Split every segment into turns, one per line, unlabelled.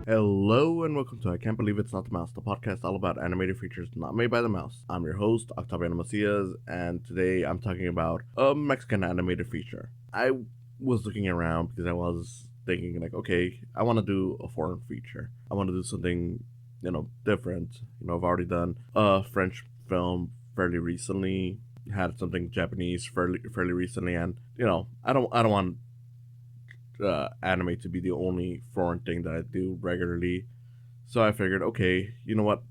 Hello and welcome to I Can't Believe It's Not the Mouse, the podcast all about animated features not made by the mouse. I'm your host, Octaviano, and today I'm talking about a Mexican animated feature. I was looking around because I was thinking okay, I want to do a foreign feature. I want to do something, different. I've already done a French film fairly recently, had something Japanese fairly recently, and I don't want anime to be the only foreign thing that I do regularly. So I figured, okay, you know what?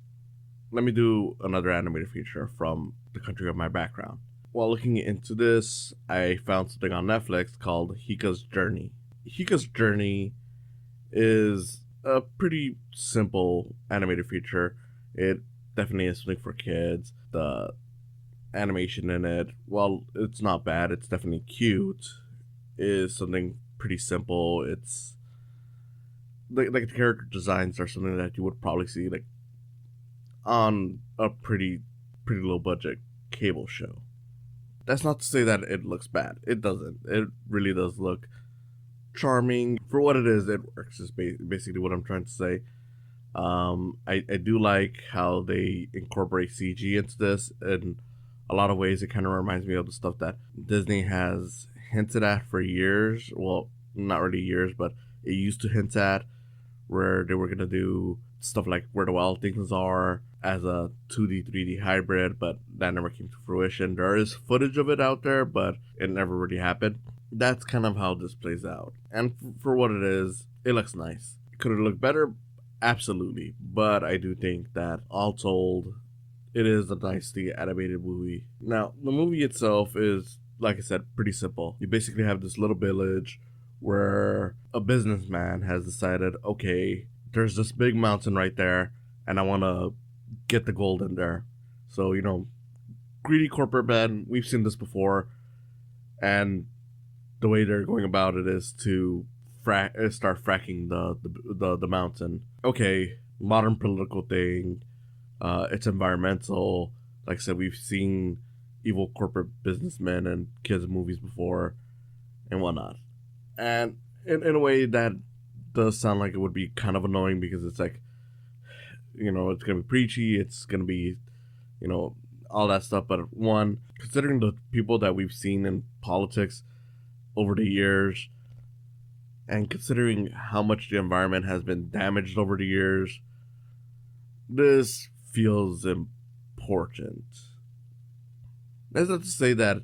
Let me do another animated feature from the country of my background. While looking into this, I found something on Netflix called Hika's Journey. Hika's Journey is a pretty simple animated feature. It definitely is something for kids. The animation in it, while it's not bad, it's definitely cute, is something pretty simple. It's like the character designs are something that you would probably see on a pretty low budget cable show. That's not to say that it looks bad. It doesn't. It really does look charming for what it is. It works. Is basically what I'm trying to say. I do like how they incorporate CG into this in a lot of ways. It kind of reminds me of the stuff that Disney has hinted at for years. Well, not really years, but it used to hint at where they were going to do stuff like Where the Wild Things Are as a 2D, 3D hybrid, but that never came to fruition. There is footage of it out there, but it never really happened. That's kind of how this plays out. And for what it is, it looks nice. Could it look better? Absolutely. But I do think that all told, it is a nicely animated movie. Now, the movie itself is, like I said, pretty simple. You basically have this little village where a businessman has decided, okay, there's this big mountain right there, and I want to get the gold in there. So, greedy corporate men, we've seen this before, and the way they're going about it is to start fracking the mountain. Okay, modern political thing. It's environmental. Like I said, we've seen evil corporate businessmen and kids movies before, and whatnot. And in a way, that does sound like it would be kind of annoying because it's like, it's going to be preachy, it's going to be, all that stuff. But one, considering the people that we've seen in politics over the years, and considering how much the environment has been damaged over the years, this feels important. That's not to say that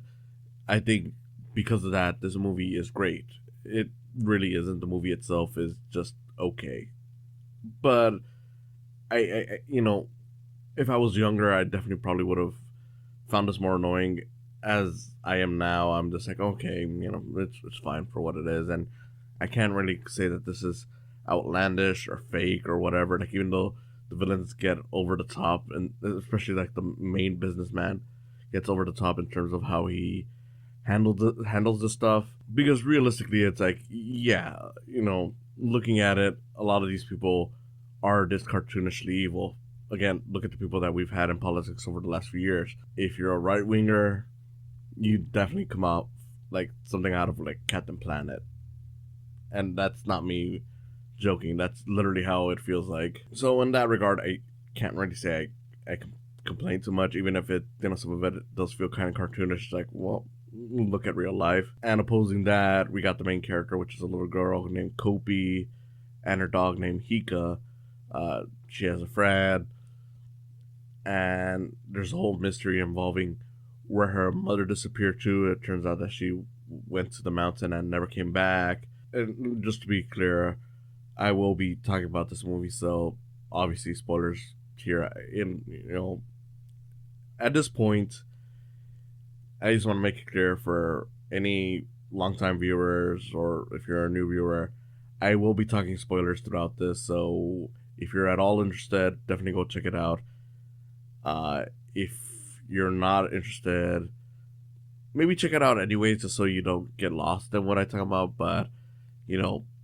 I think because of that, this movie is great. It really isn't. The movie itself is just okay. But I if I was younger, I definitely probably would have found this more annoying. As I am now, I'm just like, okay, it's fine for what it is, and I can't really say that this is outlandish or fake or whatever. Like, even though the villains get over the top, and especially like the main businessman gets over the top in terms of how he handles the stuff, because realistically it's like, yeah, looking at it, a lot of these people are this cartoonishly evil. Again, look at the people that we've had in politics over the last few years. If you're a right winger, you definitely come out like something out of like Captain Planet, and that's not me joking. That's literally how it feels like. So in that regard, I can't really say I complain too much, even if it, some of it does feel kind of cartoonish. Like, well, look at real life. And opposing that, we got the main character, which is a little girl named Kopi, and her dog named Hika. She has a friend, and there's a whole mystery involving where her mother disappeared to. It turns out that she went to the mountain and never came back. And just to be clear, I will be talking about this movie, so obviously spoilers here. At this point, I just want to make it clear for any longtime viewers, or if you're a new viewer, I will be talking spoilers throughout this. So if you're at all interested, definitely go check it out. If you're not interested, maybe check it out anyway, just so you don't get lost in what I talk about. But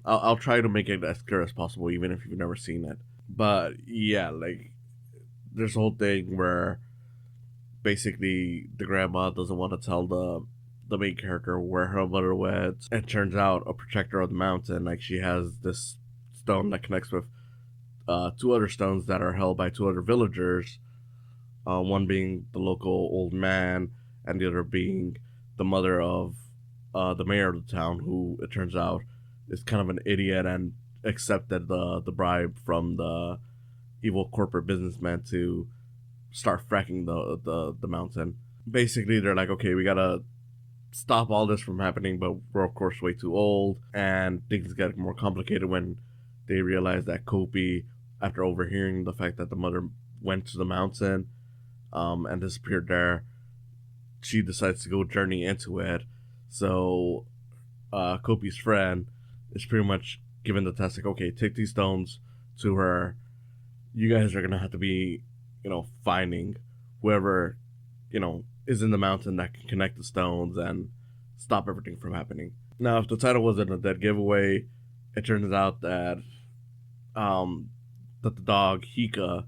I'll try to make it as clear as possible, even if you've never seen it. But yeah, like, there's a whole thing where basically the grandma doesn't want to tell the main character where her mother went, and turns out a protector of the mountain. Like, she has this stone that connects with two other stones that are held by two other villagers, one being the local old man, and the other being the mother of the mayor of the town, who it turns out is kind of an idiot and accepted the bribe from the evil corporate businessman to start fracking the mountain. Basically, they're like, okay, we gotta stop all this from happening, but we're of course way too old, and things get more complicated when they realize that Kopi, after overhearing the fact that the mother went to the mountain and disappeared there, she decides to go journey into it. So Kopi's friend is pretty much given the task like, okay, take these stones to her. You guys are gonna have to be, finding whoever, is in the mountain that can connect the stones and stop everything from happening. Now, if the title wasn't a dead giveaway, it turns out that that the dog Hika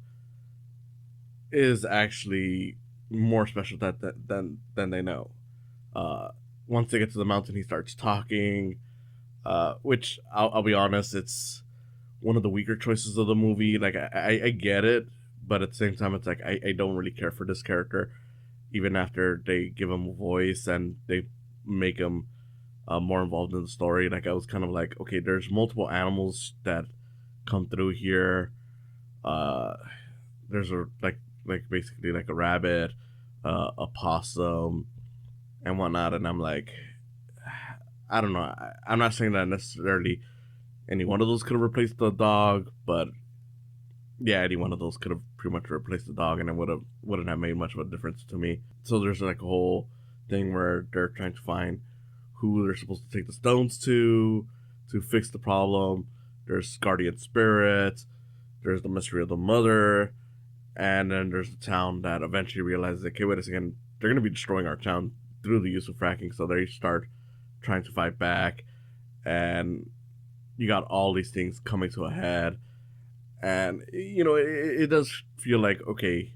is actually more special than they know. Once they get to the mountain, he starts talking, which I'll be honest, it's one of the weaker choices of the movie. Like I get it, but at the same time, it's like I don't really care for this character, even after they give him a voice and they make him more involved in the story. Like I was kind of like, okay, there's multiple animals that come through here. Uh, there's a like basically like a rabbit, a possum, and whatnot, and I'm like, I don't know. I'm not saying that necessarily any one of those could have replaced the dog, but yeah, any one of those could have pretty much replaced the dog, and it wouldn't have made much of a difference to me. So there's like a whole thing where they're trying to find who they're supposed to take the stones to fix the problem. There's guardian spirits. There's the mystery of the mother, and then there's the town that eventually realizes, okay, wait a second, they're going to be destroying our town through the use of fracking, so they start trying to fight back, and you got all these things coming to a head, and it does feel like, okay,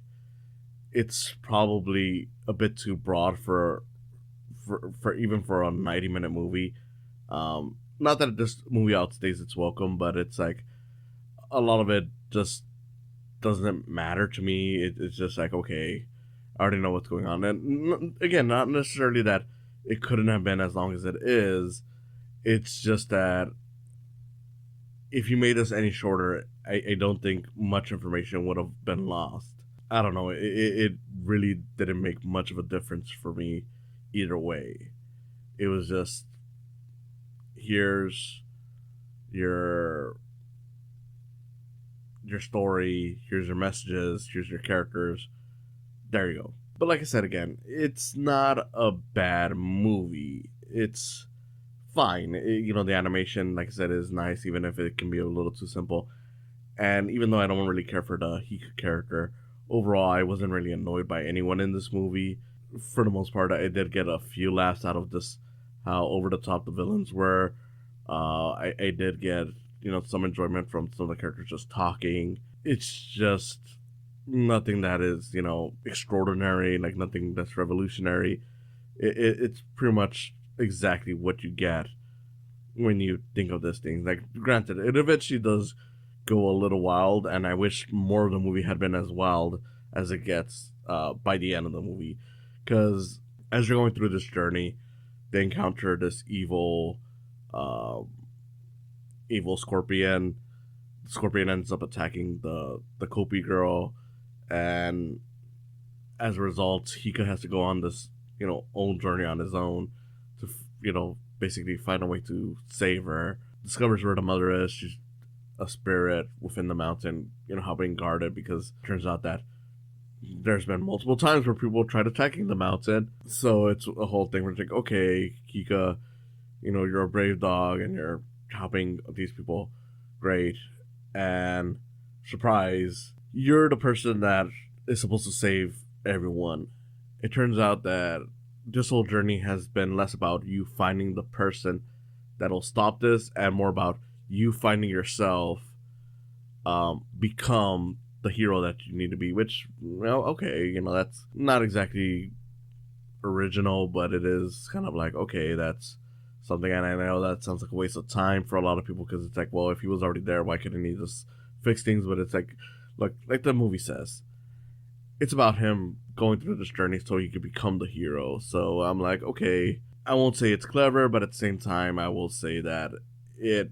it's probably a bit too broad for even for a 90-minute movie. Not that this movie outstays its welcome, but it's like a lot of it just doesn't matter to me. It's just like, okay, I already know what's going on, and again, not necessarily that it couldn't have been as long as it is. It's just that if you made this any shorter, I don't think much information would have been lost. I don't know. It really didn't make much of a difference for me either way. It was just, here's your story, here's your messages, here's your characters. There you go. But like I said again, it's not a bad movie. It's fine. The animation, like I said, is nice, even if it can be a little too simple. And even though I don't really care for the Hika character, overall, I wasn't really annoyed by anyone in this movie. For the most part, I did get a few laughs out of this, how over the top the villains were. I did get, some enjoyment from some of the characters just talking. It's just nothing that is, extraordinary, like nothing that's revolutionary. It's pretty much exactly what you get when you think of this thing. Like, granted, it eventually does go a little wild, and I wish more of the movie had been as wild as it gets by the end of the movie. Because as you're going through this journey, they encounter this evil scorpion. The scorpion ends up attacking the Kopi girl, and as a result, Hika has to go on this, own journey on his own to, basically find a way to save her. Discovers where the mother is. She's a spirit within the mountain, helping guard it, because it turns out that there's been multiple times where people tried attacking the mountain. So it's a whole thing where it's like, okay, Hika, you're a brave dog and you're helping these people. Great. And surprise, you're the person that is supposed to save everyone. It turns out that this whole journey has been less about you finding the person that'll stop this and more about you finding yourself become the hero that you need to be, which, okay, that's not exactly original, but it is kind of like, okay, that's something. And I know that sounds like a waste of time for a lot of people, because it's like, well, if he was already there, why couldn't he just fix things, but it's like, look, like the movie says, it's about him going through this journey so he could become the hero. So I'm like, okay, I won't say it's clever, but at the same time, I will say that it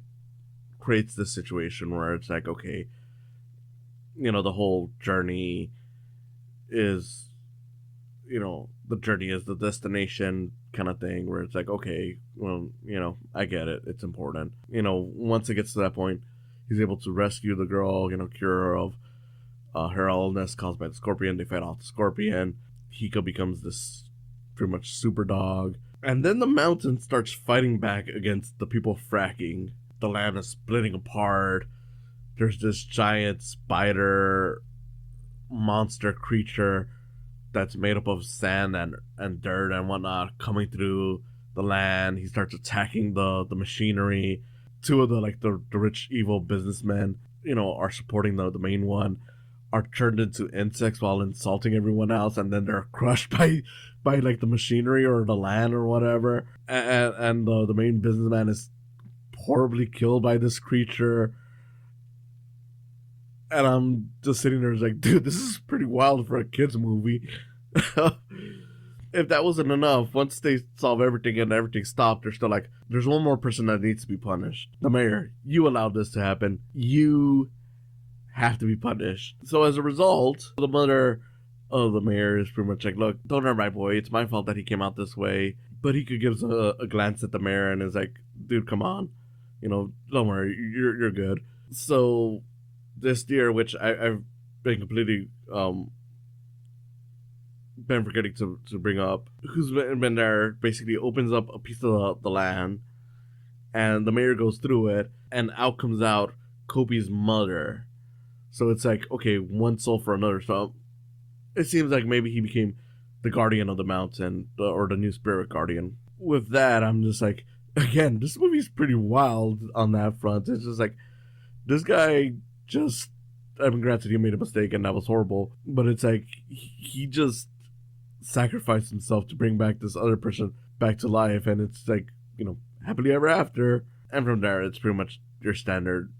creates this situation where it's like, okay, the whole journey is, the journey is the destination kind of thing, where it's like, okay, well, I get it. It's important. Once it gets to that point, he's able to rescue the girl, cure her of her illness caused by the scorpion. They fight off the scorpion. Xico becomes this pretty much super dog. And then the mountain starts fighting back against the people fracking. The land is splitting apart. There's this giant spider monster creature that's made up of sand and dirt and whatnot coming through the land. He starts attacking the machinery. Two of the rich evil businessmen, are supporting the main one, are turned into insects while insulting everyone else, and then they're crushed by like the machinery or the land or whatever. And the main businessman is horribly killed by this creature. And I'm just sitting there like, dude, this is pretty wild for a kid's movie. If that wasn't enough, once they solve everything and everything stopped, they're still like, there's one more person that needs to be punished. The mayor, you allowed this to happen. You have to be punished. So as a result, the mother of the mayor is pretty much like, look, don't hurt my boy. It's my fault that he came out this way. But he could give a glance at the mayor and is like, dude, come on. Don't worry. You're good. So this deer, which I've been completely been forgetting to bring up, who's been there, basically opens up a piece of the land, and the mayor goes through it, and out comes out Kobe's mother. So it's like, okay, one soul for another. So it seems like maybe he became the guardian of the mountain, or the new spirit guardian. With that, I'm just like, again, this movie's pretty wild on that front. It's just like, this guy just, I mean, granted, he made a mistake and that was horrible, but it's like, he just sacrificed himself to bring back this other person back to life, and it's like, happily ever after. And from there, it's pretty much your standard,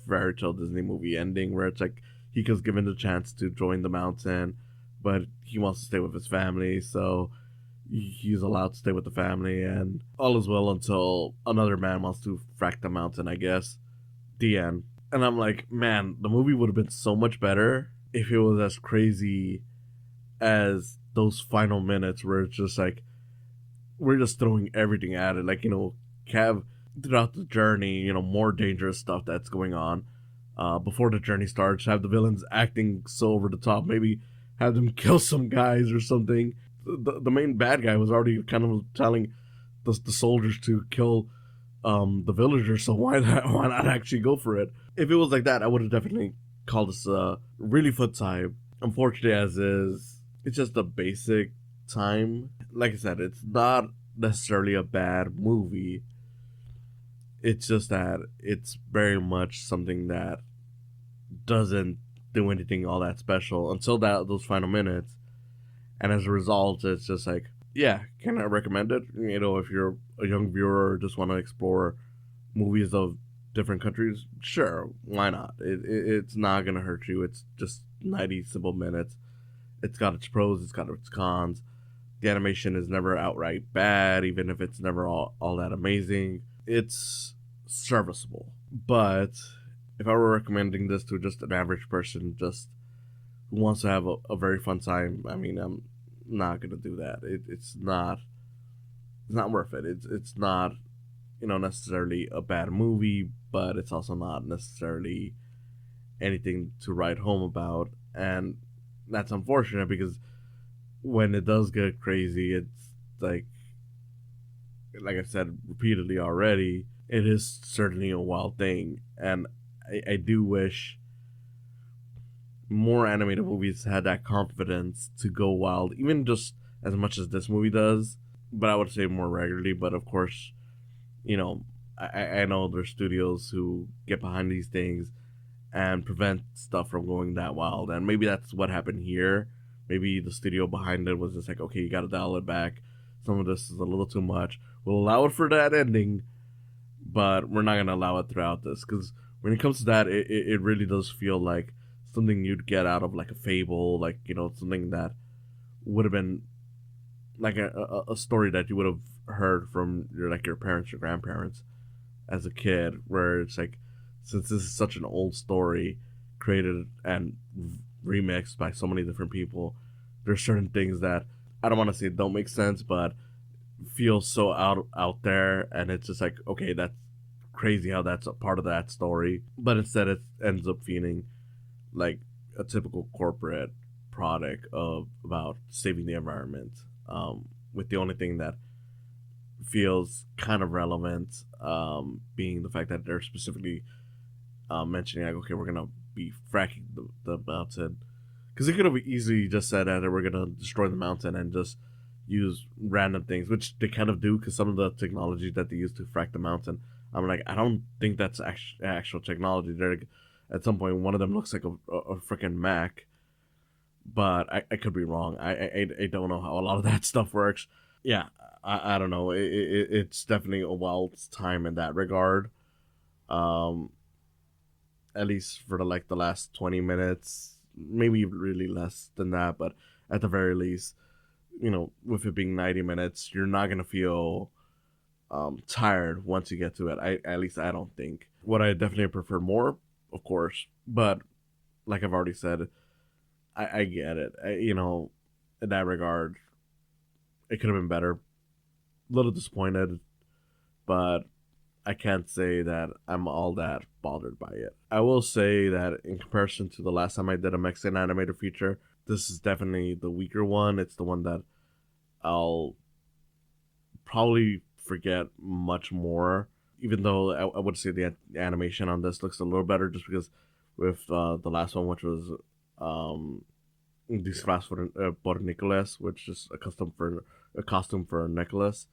fairy tale Disney movie ending, where it's like, Hiko's given the chance to join the mountain, but he wants to stay with his family, so he's allowed to stay with the family, and all is well until another man wants to frack the mountain, I guess. The end. And I'm like, man, the movie would have been so much better if it was as crazy as those final minutes, where it's just like, we're just throwing everything at it. Like, Cav, throughout the journey, more dangerous stuff that's going on. Before the journey starts, have the villains acting so over the top, maybe have them kill some guys or something. The main bad guy was already kind of telling the soldiers to kill the villagers, so why not actually go for it? If it was like that, I would have definitely called this a really fun time. Unfortunately, as is, it's just a basic time. Like I said, it's not necessarily a bad movie. It's just that it's very much something that doesn't do anything all that special until those final minutes. And as a result, it's just like, yeah, can I recommend it? If you're a young viewer or just want to explore movies of different countries, sure, why not? It's not going to hurt you. It's just 90 simple minutes. It's got its pros, it's got its cons. The animation is never outright bad, even if it's never all that amazing. It's serviceable. But if I were recommending this to just an average person, just who wants to have a very fun time, I mean, I'm not going to do that. It's not worth it. It's not, necessarily a bad movie, but it's also not necessarily anything to write home about. And that's unfortunate, because when it does get crazy, it's like I said repeatedly already, it is certainly a wild thing. And I do wish more animated movies had that confidence to go wild, even just as much as this movie does, but I would say more regularly. But of course, I know there's studios who get behind these things and prevent stuff from going that wild, and maybe that's what happened here. Maybe the studio behind it was just like, okay, you gotta dial it back. Some of this is a little too much. We'll allow it for that ending, but we're not gonna allow it throughout this, because when it comes to that, it really does feel like something you'd get out of like a fable, like, you know, something that would have been like a story that you would have heard from your parents or grandparents as a kid, where it's like, since this is such an old story created and remixed by so many different people, there's certain things that I don't want to say don't make sense, but feel so out there, and it's just like, okay, that's crazy how that's a part of that story, but instead it ends up feeling like a typical corporate product of about saving the environment, with the only thing that feels kind of relevant, being the fact that they're specifically mentioning like, okay, we're gonna be fracking the mountain, because they could have easily just said that we're gonna destroy the mountain and just use random things, which they kind of do, because some of the technology that they use to frack the mountain, I'm like, I don't think that's actual technology. They're, at some point, one of them looks like a freaking Mac, but I could be wrong. I don't know how a lot of that stuff works. Yeah, I don't know. It's definitely a wild time in that regard. Um, at least for the last 20 minutes, maybe really less than that, but at the very least, you know, with it being 90 minutes, you're not gonna feel tired once you get to it. At least I don't think. What I definitely prefer more, of course, but like I've already said, I get it. You know, in that regard, it could have been better. A little disappointed, but I can't say that I'm all that bothered by it. I will say that in comparison to the last time I did a Mexican animated feature, this is definitely the weaker one. It's the one that I'll probably forget much more, even though I would say the animation on this looks a little better, just because with the last one, which was Disfraz por Nicolas, which is a costume for Nicholas.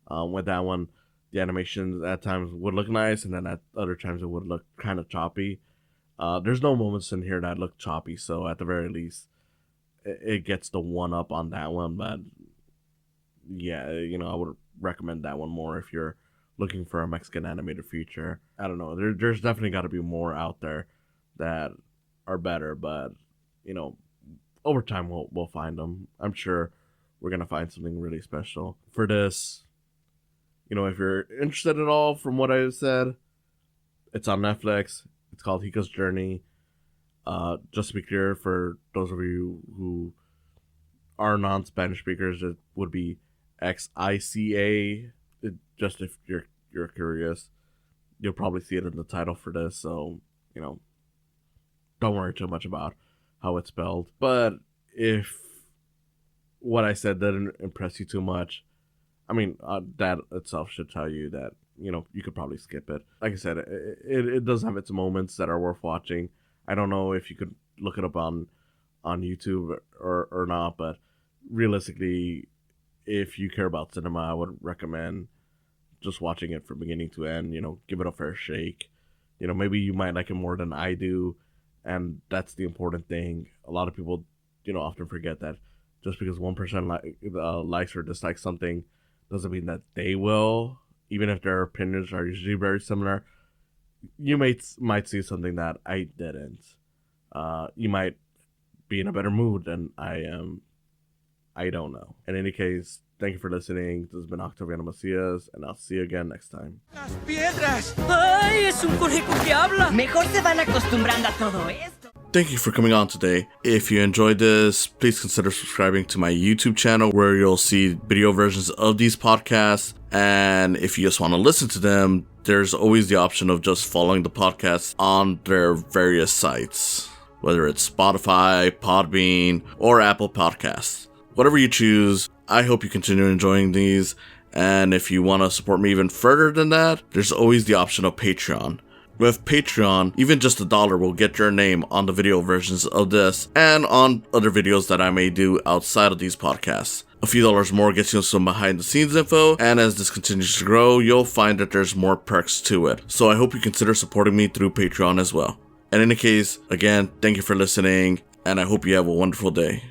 With that one, the animations at times would look nice, and then at other times it would look kind of choppy. There's no moments in here that look choppy, so at the very least, it gets the one up on that one. But yeah, you know, I would recommend that one more if you're looking for a Mexican animated feature. I don't know. There's definitely got to be more out there that are better, but you know, over time we'll find them. I'm sure we're gonna find something really special for this. You know, if you're interested at all, from what I said, it's on Netflix. It's called Xico's Journey. Just to be clear, for those of you who are non-Spanish speakers, it would be Xica. Just if you're curious, you'll probably see it in the title for this. So, you know, don't worry too much about how it's spelled. But if what I said didn't impress you too much, I mean, that itself should tell you that, you know, you could probably skip it. Like I said, it does have its moments that are worth watching. I don't know if you could look it up on YouTube or not, but realistically, if you care about cinema, I would recommend just watching it from beginning to end. You know, give it a fair shake. You know, maybe you might like it more than I do, and that's the important thing. A lot of people, you know, often forget that just because one person likes or dislikes something doesn't mean that they will, even if their opinions are usually very similar. You might see something that I didn't. You might be in a better mood than I am. I don't know. In any case, thank you for listening. This has been Octaviano Macias, and I'll see you again next time.
¡Las piedras! ¡Ay, es un conejo que habla! Mejor se van acostumbrando a todo esto.
Thank you for coming on today. If you enjoyed this, please consider subscribing to my YouTube channel, where you'll see video versions of these podcasts. And if you just want to listen to them, there's always the option of just following the podcast on their various sites, whether it's Spotify, Podbean, or Apple Podcasts. Whatever you choose, I hope you continue enjoying these. And if you want to support me even further than that, there's always the option of Patreon. With Patreon, even just $1 will get your name on the video versions of this and on other videos that I may do outside of these podcasts. A few dollars more gets you some behind the scenes info, and as this continues to grow, you'll find that there's more perks to it. So I hope you consider supporting me through Patreon as well. In any case, again, thank you for listening, and I hope you have a wonderful day.